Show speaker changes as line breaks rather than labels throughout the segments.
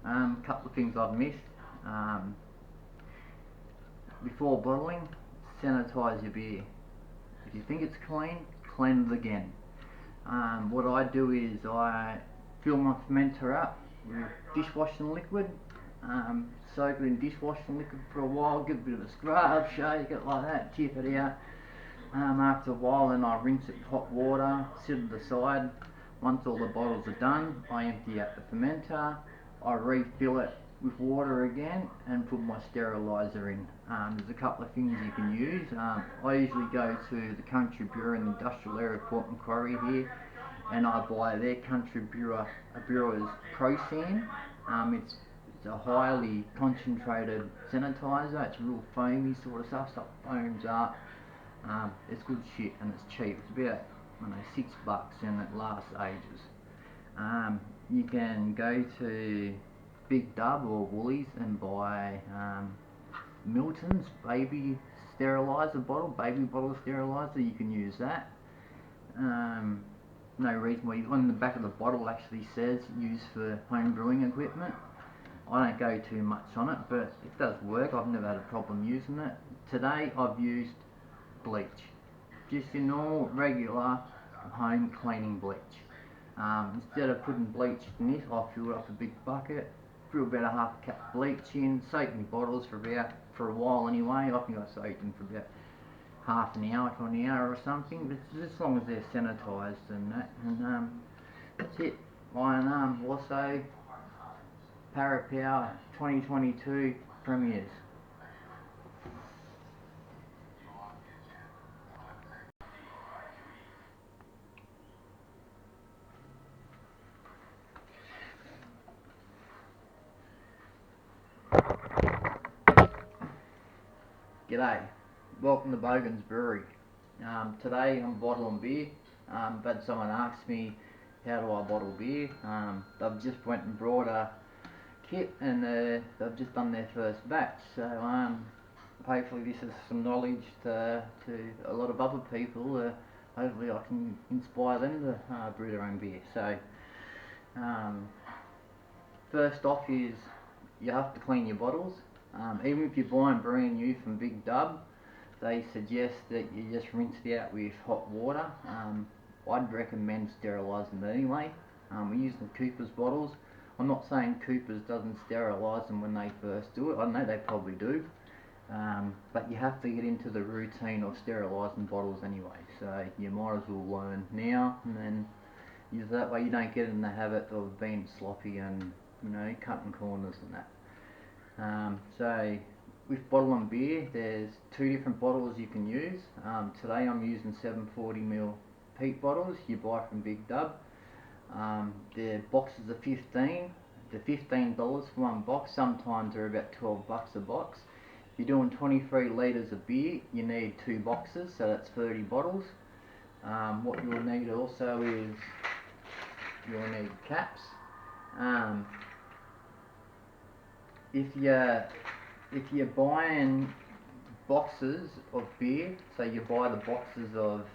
Couple of things I've missed. Before bottling, sanitize your beer. If you think it's clean, clean it again. What I do is I fill my fermenter up with dishwashing liquid, soak it in dishwashing liquid for a while, give it a bit of a scrub, shake it like that, tip it out. After a while, then I rinse it with hot water, sit it aside. Once all the bottles are done, I empty out the fermenter, I refill it with water again and put my steriliser in. There's a couple of things you can use. I usually go to the Country Brewer in the industrial area of Port Macquarie here, and I buy their Country Brewer's Pro-San. It's a highly concentrated sanitizer. It's real foamy sort of stuff foams up. It's good shit and it's cheap. It's about, I don't know, $6 and it lasts ages. You can go to Big Dub or Woolies and buy Milton's baby sterilizer bottle, baby bottle sterilizer. You can use that. No reason why. On the back of the bottle actually says used for home brewing equipment. I don't go too much on it, but it does work. I've never had a problem using it. Today I've used bleach, just your normal regular home cleaning bleach. Instead of putting bleach in this, I fill up a big bucket, fill about a half a cup of bleach in, soak my bottles for a while anyway. I think I soaked them for about half an hour to an hour or something, but just as long as they're sanitised and that, and that's it. Also Parapower 2022 premieres. G'day, welcome to Bogan's Brewery. Today I'm bottling beer. But someone asked me how do I bottle beer. They've just went and brought a kit and they've just done their first batch. So hopefully this is some knowledge to a lot of other people. Hopefully I can inspire them to brew their own beer. So first off is you have to clean your bottles. Even if you're buying brand new from Big Dub, they suggest that you just rinse it out with hot water. I'd recommend sterilising them anyway. We're using Cooper's bottles. I'm not saying Cooper's doesn't sterilise them when they first do it. I know they probably do. But you have to get into the routine of sterilising bottles anyway. So you might as well learn now and then use that way you don't get in the habit of being sloppy and cutting corners and that. So with bottling beer, there's two different bottles you can use. Today I'm using 740ml peat bottles you buy from Big Dub. The boxes are 15. They're $15 for one box. Sometimes they're about $12 a box. If you're doing 23 litres of beer, you need 2 boxes, so that's 30 bottles. What you'll need also is you'll need caps. If you're buying boxes of beer, so you buy the boxes of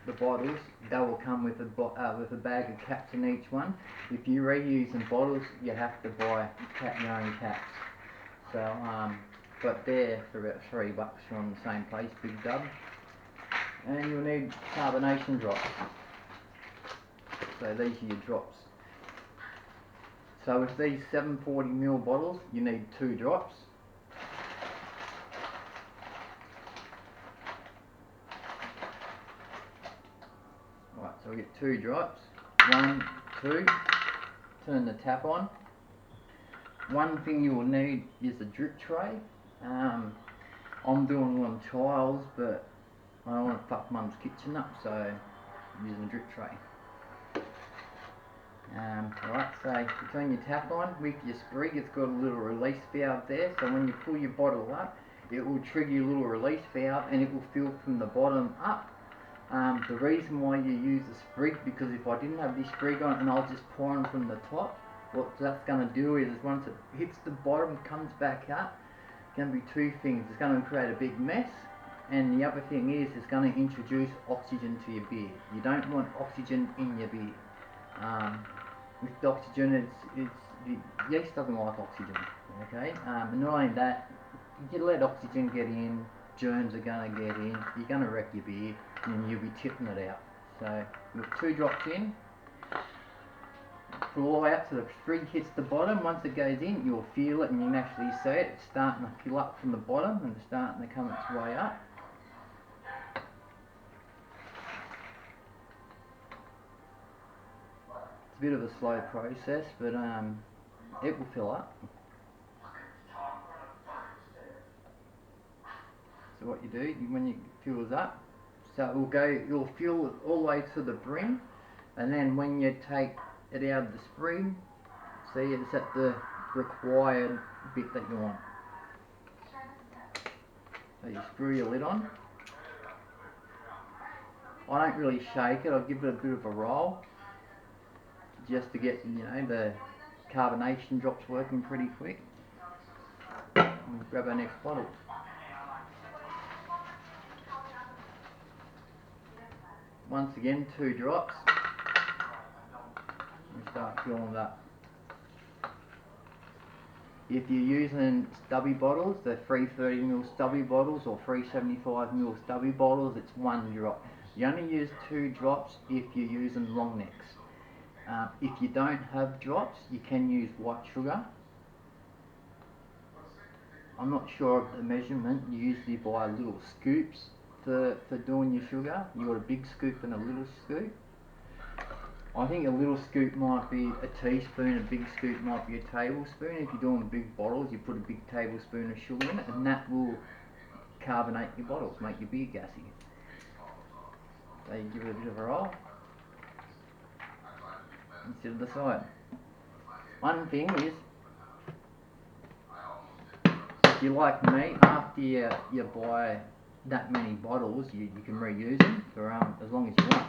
the bottles, they will come with a bag of caps in each one. If you're reusing bottles, you have to buy your own caps. So, but they're for about $3 from the same place, Big Dub. And you'll need carbonation drops. So these are your drops. So with these 740ml bottles, you need 2 drops. Right, so we get 2 drops. 1, 2. Turn the tap on. One thing you will need is a drip tray. I'm doing one trials, but I don't want to fuck Mum's kitchen up, so I'm using a drip tray. Right, so you turn your tap on with your sprig. It's got a little release valve there, so when you pull your bottle up, it will trigger your little release valve and it will fill from the bottom up. The reason why you use a sprig, because if I didn't have this sprig on and I was just pouring from the top, what that's going to do is once it hits the bottom, comes back up, it's going to be 2 things. It's going to create a big mess, and the other thing is it's going to introduce oxygen to your beer. You don't want oxygen in your beer. With the oxygen, Yeast doesn't like oxygen, okay? And not only that, you let oxygen get in, germs are going to get in, you're going to wreck your beer, and you'll be tipping it out. So with 2 drops in, pull all the way up to the frig hits the bottom. Once it goes in, you'll feel it and you can actually see it. It's starting to fill up from the bottom and it's starting to come its way up. It's a bit of a slow process, but it will fill up. So what you do, when it fills up, so it will go, you'll fill it all the way to the brim, and then when you take it out of the spring, see it's at the required bit that you want. So you screw your lid on. I don't really shake it, I'll give it a bit of a roll, just to get, you know, the carbonation drops working pretty quick. And we'll grab our next bottle. Once again, 2 drops. And start filling it up. If you're using stubby bottles, the 330ml stubby bottles or 375ml stubby bottles, it's 1 drop. You only use 2 drops if you're using long necks. If you don't have drops, you can use white sugar. I'm not sure of the measurement. You usually buy little scoops for doing your sugar. You got a big scoop and a little scoop. I think a little scoop might be a teaspoon, a big scoop might be a tablespoon. If you're doing big bottles, you put a big tablespoon of sugar in it, and that will carbonate your bottles, make your beer gassy. So you give it a bit of a roll and sit to the side. One thing is, if you're like me, after you buy that many bottles, you can reuse them for as long as you want.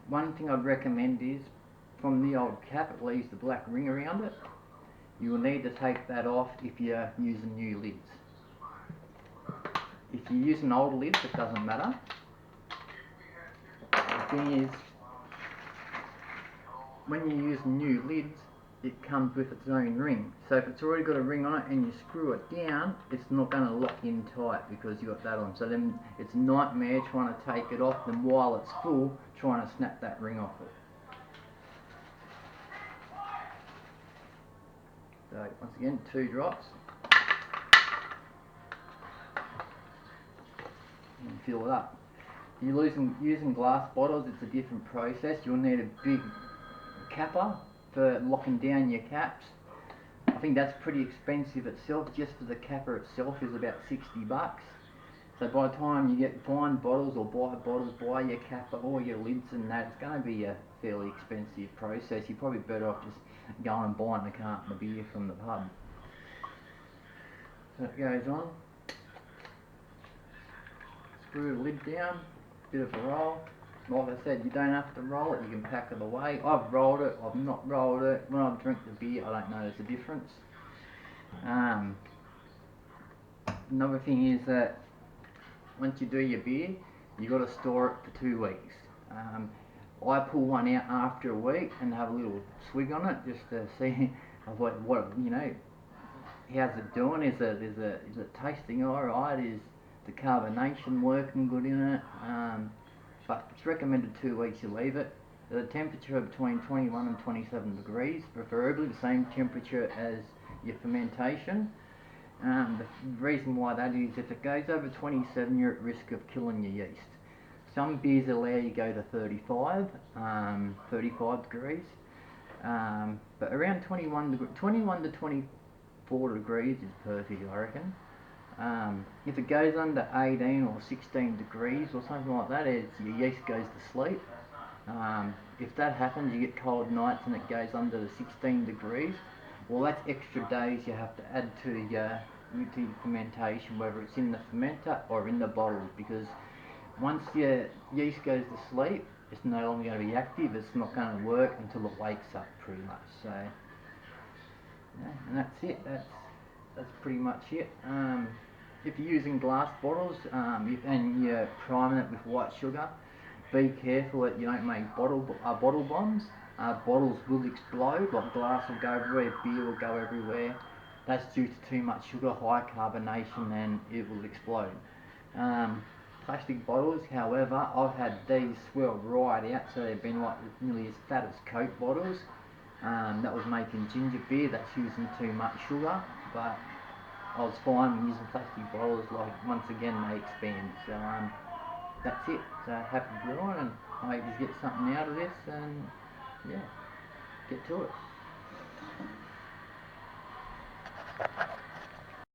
One thing I'd recommend is, from the old cap, it leaves the black ring around it. You will need to take that off if you're using new lids. If you're using old lids, it doesn't matter. The thing is, when you use new lids, it comes with its own ring. So if it's already got a ring on it and you screw it down, it's not going to lock in tight because you've got that on. So then it's a nightmare trying to take it off, and while it's full, trying to snap that ring off it. So once again, 2 drops. And fill it up. If you're using glass bottles, it's a different process. You'll need a big capper for locking down your caps. I think that's pretty expensive itself. Just for the capper itself is about $60. So by the time you get find bottles or buy bottles, buy your capper or your lids and that, it's going to be a fairly expensive process. You're probably better off just going and buying a carton of beer from the pub. So it goes on. Screw the lid down, bit of a roll. Like I said, you don't have to roll it, you can pack it away. I've rolled it, I've not rolled it. When I drink the beer, I don't notice a difference. Another thing is that once you do your beer, you got to store it for 2 weeks. I pull one out after a week and have a little swig on it just to see what you know, how's it doing. Is it tasting alright? Is the carbonation working good in it? But it's recommended 2 weeks you leave it. At a temperature between 21 and 27 degrees, preferably the same temperature as your fermentation. The reason why that is, if it goes over 27, you're at risk of killing your yeast. Some beers allow you to go to 35 degrees, but around 21 to 24 degrees is perfect, I reckon. If it goes under 18 or 16 degrees or something like that, your yeast goes to sleep. If that happens, you get cold nights and it goes under the 16 degrees, well, that's extra days you have to add to your fermentation, whether it's in the fermenter or in the bottles, because once your yeast goes to sleep, it's no longer going to be active. It's not going to work until it wakes up, pretty much. So, yeah, and that's it. That's pretty much it. If you're using glass bottles and you're priming it with white sugar, be careful that you don't make bottle bombs. bottles will explode, like glass will go everywhere, beer will go everywhere. That's due to too much sugar, high carbonation, and it will explode. Plastic bottles, however, I've had these swirled right out, so they've been like nearly as fat as Coke bottles. That was making ginger beer, that's using too much sugar, but I was fine using plastic bottles. Like, once again, they expand. So that's it. So happy brewing, and I hope you get something out of this, and yeah, get to it.